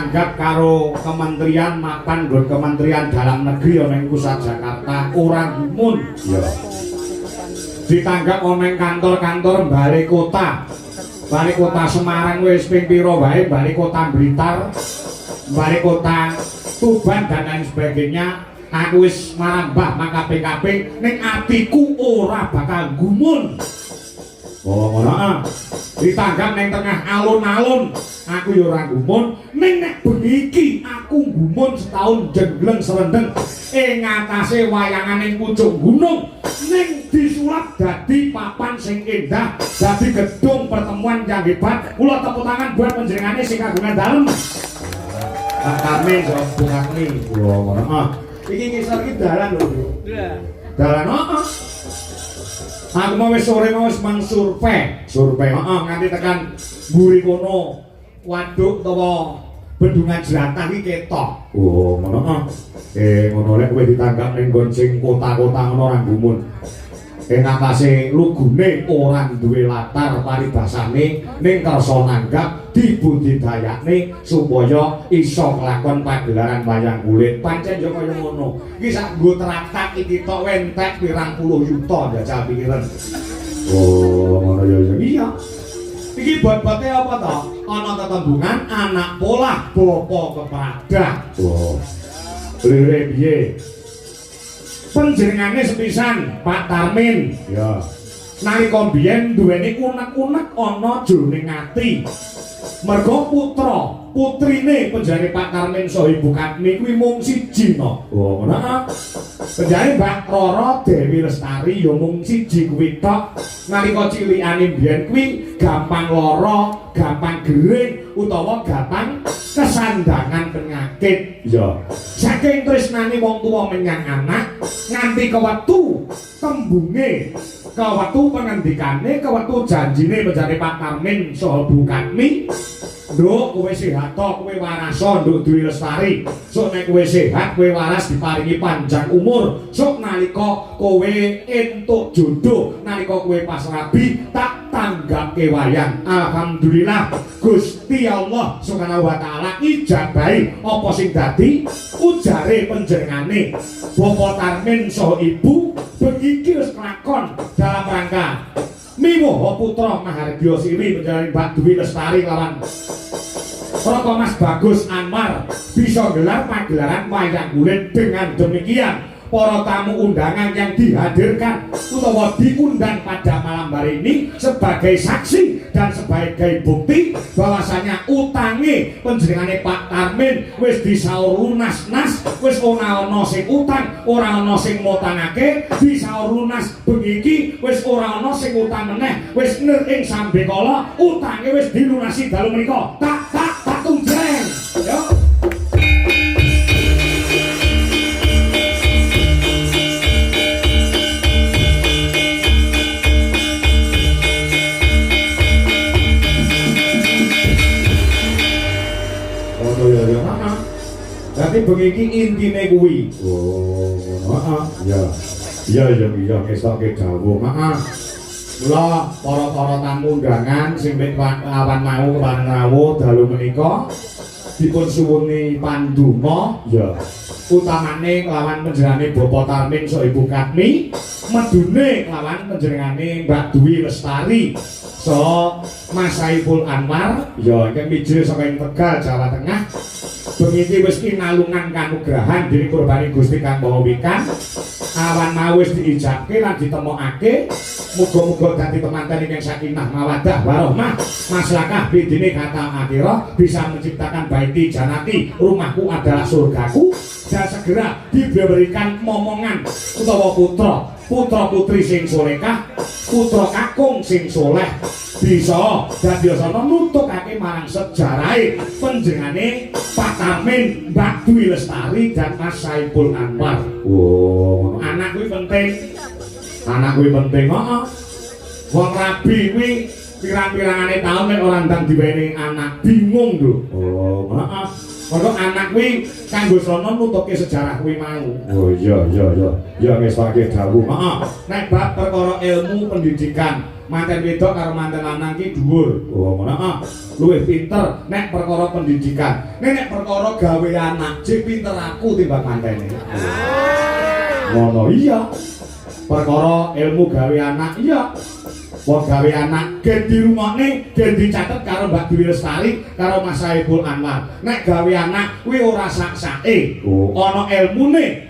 ditanggap karo Kementerian mapan nggon Kementerian Dalam Negeri ana ing pusat Jakarta ora gumun. Iya. Ditanggap ana ing kantor-kantor Balai Kota. Balai Kota Semarang wis ping pira wae, Balai Kota Blitar, Balai Kota Tuban dan lain sebagainya. Aku wis marambah makaping-kaping ning atiku ora bakal gumun. Oh, ngono. Ditanggap ning tengah alun-alun, aku yo ora gumun. Ning nek bengi iki aku gumun setahun jengleng serendeng ing ngatasé wayangan ning pucuk gunung. Ning disulap dadi papan sing indah, dadi gedung pertemuan yang hebat. Kula tepuk tangan buat panjenengane sing kagungan dalem. Pak Karmin kok bungakni. Oh, ngono. Iki ngisor iki dalan lho. Iya. Dalan heeh. Aku mau wis sore mau wis survei, heeh nganti tekan mburi kono. Waduk utawa bendungan jerantah iki ketok. Oh, ngono ngono lek kowe ditanggap ning nggon sing kota-kota ngono ora gumun. Ing atase lugune ora duwe latar paribasane ning kersa nanggap dibudidayakne supaya iso nglakon pagelaran wayang kulit. Pancen yo kaya ngono. Iki sak nggo traktat iki tok entek pirang puluh yuta jajal pikiran. Oh, ngono ya iya. Iki bot-bote apa to? Ana tetembungan anak polah bapa kepradah. Oh. Lire piye? Panjenengane sepisan Pak Tarmin. Ya. Nalika biyen duweni unek-unek ana jroning ati. Mergo putra putrine penjane Pak Tarmin saha Ibu Katmi kuwi mung siji no. Oh, ngono. Penjane Mbak Roro Dewi Lestari ya mung siji kuwi tok. Nalika cilikane biyen kuwi gampang lara, gampang gering utawa gampang kesandangan penyakit. Ya. Saking tresnane wong tuwa menyang anak nganti kewektu tembunge, kewektu pengendikane, kewektu janjine penjane Pak Tarmin saha Bu Katmi. Nduk kowe sehat to, kowe waras nduk Dewi Lestari. Sok nek kowe sehat, kowe waras diparingi panjang umur. Sok nalika kowe entuk jodoh, nalika kowe pas rabi tak tanggapke wayang. Alhamdulillah Gusti Allah Subhanahu wa taala ijabahi apa sing dadi ujare panjenengane Bapak Tarmin saha Ibu begiki wis kelakon dalam rangka miwuh putra Mahardya Siri penjane Mbak Dewi Lestari lawan Proto Mas Bagus Anwar bisa gelar pagelaran wayang kulit. Dengan demikian para tamu undangan yang dihadirkan utawa diundang pada malam hari ini sebagai saksi dan sebagai bukti bahwasanya utange panjenengane Pak Tarmin wis disaur lunas-nas, wis ora ana sing utang, ora ana sing mutangake, disaur lunas bengi iki wis ora ana sing utang meneh, wis nir ing sambekala utange wis dilunasi dalu menika. Tak tunjreng. Yo. Jadi bengi intine kuwi. Oh, heeh. Ya. Ya kesoke dawuh. Heeh. Mula para tamu undangan sing awan mau kepareng rawuh dalu menika dipun suwuni pandonga ya. Utamane kelawan panjenengane Bapak Tarmin saha Ibu Katmi, medune kelawan panjenengane Mbak Dewi Lestari saha Mas Saiful Anwar ya ingkang mijil saking Tegal Jawa Tengah. Bengi wis kinalungan kanugrahan dening Kurbani Gusti Kang Maha Wikan. Awan mau wis diijabke lan ditemokake. Muga-muga dadi temanten ingkang sakinah mawaddah warahmah, maslahah bidine kata akhirah, bisa menciptakan baiti janati, rumahku adalah surgaku, dan segera diberikan momongan utawa putra putri sing solehah, putra kakung sing soleh, bisa dadi asana nutukake marang sejarahe panjenengane Pak Tarmin, Mbak Dewi Lestari dan Mas Saiful Anwar. Oh, anak kuwi penting. Anak kuwi penting kok. Wong rabi kuwi pirang-pirangane taun nek ora ndang diwenehi anak bingung lho. Oh, heeh. Mergo anak kuwi kanggo sono nutuke sejarah kuwi mau. Oh iya. Ya ngesake dawuh. Heeh. Nek bab perkara ilmu pendidikan, manten wedok karo manten lanang ki dhuwur. Oh ngono. Heeh. Luwih pinter nek perkara pendidikan. Nek perkara gawe anak, jek pinter aku timbang mantene. Ngono Iya. Perkara ilmu gawe anak, iya. Wong gawe anak gen dirumokne, gen dicatet karo Mbak Dwi Lestari karo Mas Saiful Anwar. Nek gawe anak kuwi ora sak-sake. Ana ilmune.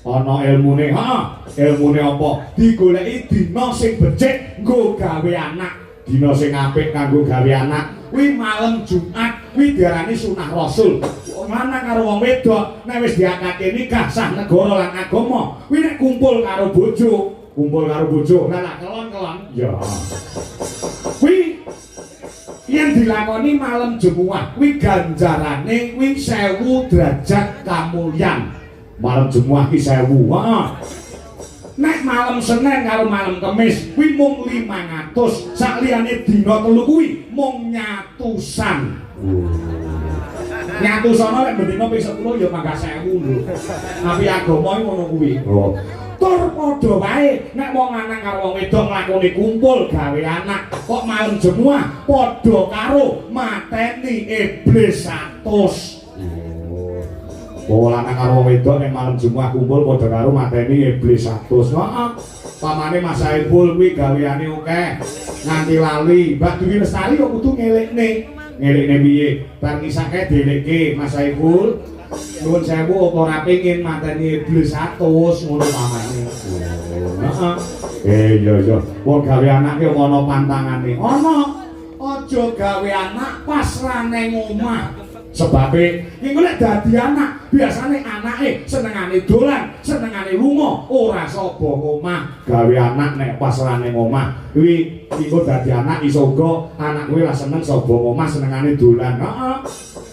Heeh. Ilmune apa? Digoleki dina sing becik nggo gawe anak. Dina sing apik kanggo gawe anak kuwi malam Jumat, kuwi diarani sunah Rasul. Wong lanang karo wong wedok nek wis diakate nikah sah negara lan agama, kuwi nek kumpul karo bojo. Lah kelon-kelon. Ya. Kuwi yen dilakoni malam Jumat, kuwi ganjarane kuwi 1000 derajat kamulyan. Malam Jumat ki 1000. Heeh. Nek malam Senin karo malam Kamis kuwi mung 500. Sakliyane dina telu kuwi mung nyatusan. Nyatusana nek bendina ping 10 ya mangga 1000 lho. Tapi agama iki ngono kuwi. Tur padha wae nek wong lanang karo wong wedok nglakoni kumpul gawe anak kok malam Jumat padha karo mateni iblis 100. Wong lanang karo wong wedok nek malam Jumat kumpul padha karo mateni iblis 100. Heeh. Pamane Mas Saiful kuwi gaweane akeh nganti lali. Mbak Dwi Lestari kok kudu ngelikne. Ngelikne piye? Bar ngisake dheleke Mas Saiful. Nuwun sewu apa ora pengin mateni iblis 100 ngono pamane. Heeh. Iya. Wong gawe anak ki ana pantangane. Ana. Aja gawe anak pas ra nang omah. Sebabe iki nek dadi anak, biasane anake senengane dolan, senengane lunga, ora saba omah. Gawe anak nek pas ra nang omah, kuwi engko dadi anak iso uga anak kuwi lah seneng saba omah, senengane dolan. Heeh.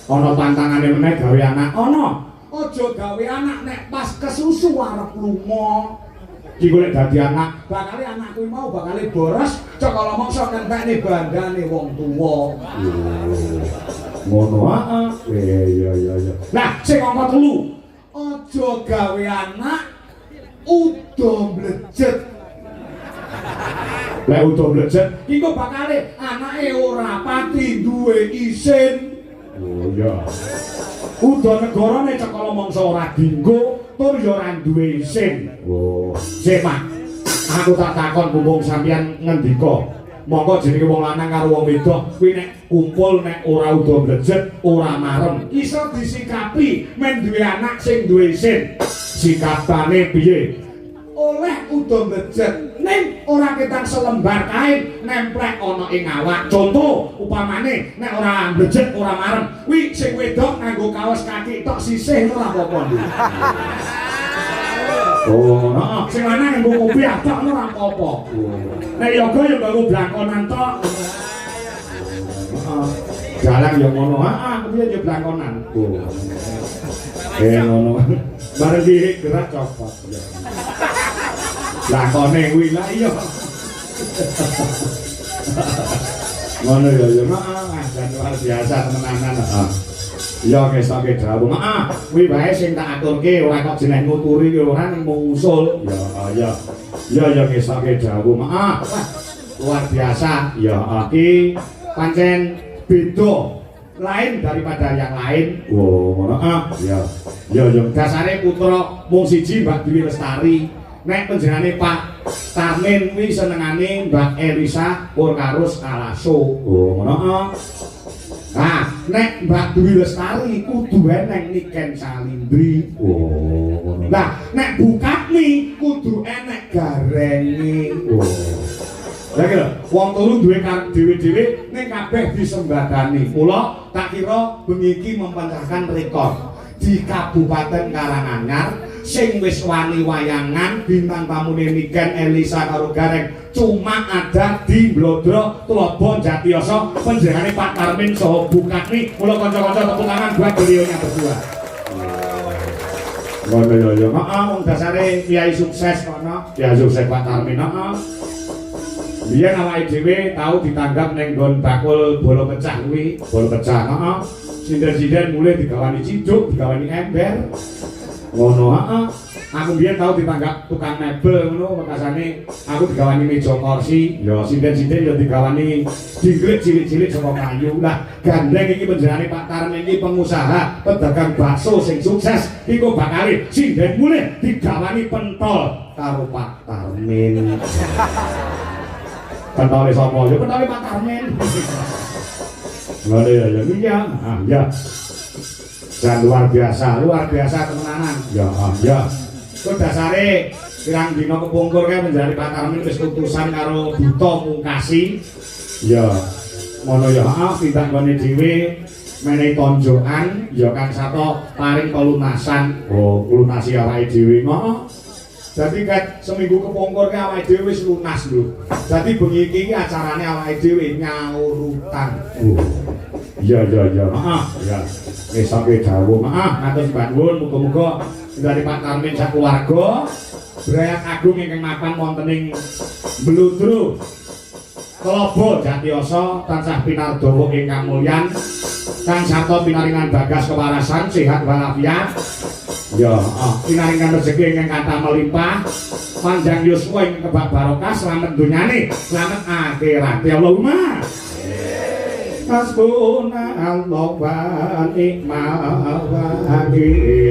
Ana pantangane meneh gawe anak. Ana. Aja gawe anak nek pas kesusu arep lunga. Iki golek dadi anak, bakale anak kuwi mau bakale boros, cokol mokso nentekne bandane wong tuwa. Ngono heeh. Iya. Nah, sing angka 3. Aja gawe anak udo mblejet. Lek udo mblejet, iki kok bakale anake ora pati duwe isin. Oh iya. Udo negarane cekala mangsa ora dinggo, tur ya ora duwe isin. Oh, Semak. Aku tak takon mumpung sampeyan ngendika. Monggo jenenge wong lanang karo wong wedok kuwi nek kumpul nek ora udo mblejet, ora marem. Iso disikapi men duwe anak sing duwe isin. Sikapane piye? Oleh udo mblejet ning ora ketang selembar kain nemplek ana ing awak. Contoh upamane nek ora mblejet, ora marem, kuwi sing wedok nganggo kaos kaki tok sisih ora apa-apa. Oh, heeh, sing lanang nganggo kopiah tok ora apa-apa. Nek yoga ya nganggo blangkonan tok. Heeh. Jalan ya ngono, heeh, kuwi ya blangkonan. Ngono. Bareng gerak copot. Lakone kuwi lah iya. Ngono ya, heeh, luar biasa temenanan. Heeh. Ya ngesake dawuh. Heeh, kuwi wae sing tak aturke ora kok jeneng nuturi ki ora ning mung usul. Ya. Ya ngesake dawuh. Heeh. Luar biasa. Ya iki pancen beda lain daripada yang lain. Oh, ngono. Ya. Ya dasare putra mung siji Mbak Dwi Lestari. Nek panjenengane Pak Tarmin kuwi senengane Mbak Elisa Purkarus Kalaso. Oh, ngono. Nah, nek Mbak Dwi Lestari kudu eneng Niken Salindri. Oh. Nah, nek Bukatni kudu enek Garenge. Oh. Lah kira wong telu duwe dhewe-dhewe ning kabeh disembadani. Mula tak kira bengi iki mempecahkan rekor di Kabupaten Karanganyar sing wis wani wayangan bintang tamune Niken Elisa karo Gareng cuma ada di Blodro Tulobo Jatiyoso panjenengane Pak Tarmin saha Bukatni. Mula kanca-kanca tepuk tangan buat beliaunya berdua. Ngono ya. Heeh, wong dasare kiai sukses kono. Kiai sukses Pak Tarmin. Heeh. Biyen awake dhewe tau ditanggap ning nggon bakul bola pecah kuwi, bola pecah. Heeh. Sinden-sinden mulai digawani ciduk, digawani ember. Ngono, heeh. Aku biyen tau ditanggap tukang mebel ngono, bekasane aku digawani meja kursi, ya sinden-sinden ya digawani dingklik cilik-cilik saka kayu. Lah, gandeng iki panjenengane Pak Tarmen iki pengusaha pedagang bakso sing sukses. Iku bakale sinden mulai digawani pentol karo Pak Tarmen. Pentole sapa? Ya pentole Pak Tarmen. Ngono ya, iya. Ah, ya. Dan luar biasa temenanan. Ya, ya. Kok dasare pirang dina kepungkur kae menjadi Pak Tarmen wis utusan karo Buta Mungkasi. Ya, ngono ya, heeh, tindak ngene dhewe menehi tonjokan ya Kang Sato paring pelunasan. Oh, lunasi awake dhewe. Heeh. Dadi kan seminggu kepungkur kae awake dhewe wis lunas lho. Dadi bengi iki acarane awake dhewe nyaurutan. Iya. Heeh, ya. Wis sampe dawuh. Maaf, matur sembah nuwun, muga-muga dari Pak Tarmen sak keluarga Brayat Agung ingkang mapan wonten ing Bludru Klobo Jatiasa tansah pinardawa ingkang mulyan. Kang Sato pinaringan bagas kewarasan sehat walafiat. Ya, pinaringan rezeki ingkang kathah melimpah. Panjang yuswa ing kebak barokah slamet dunyane, slamet akhirat. Ya Allahumma. Hasbuna Allah wa ni'mal wakil.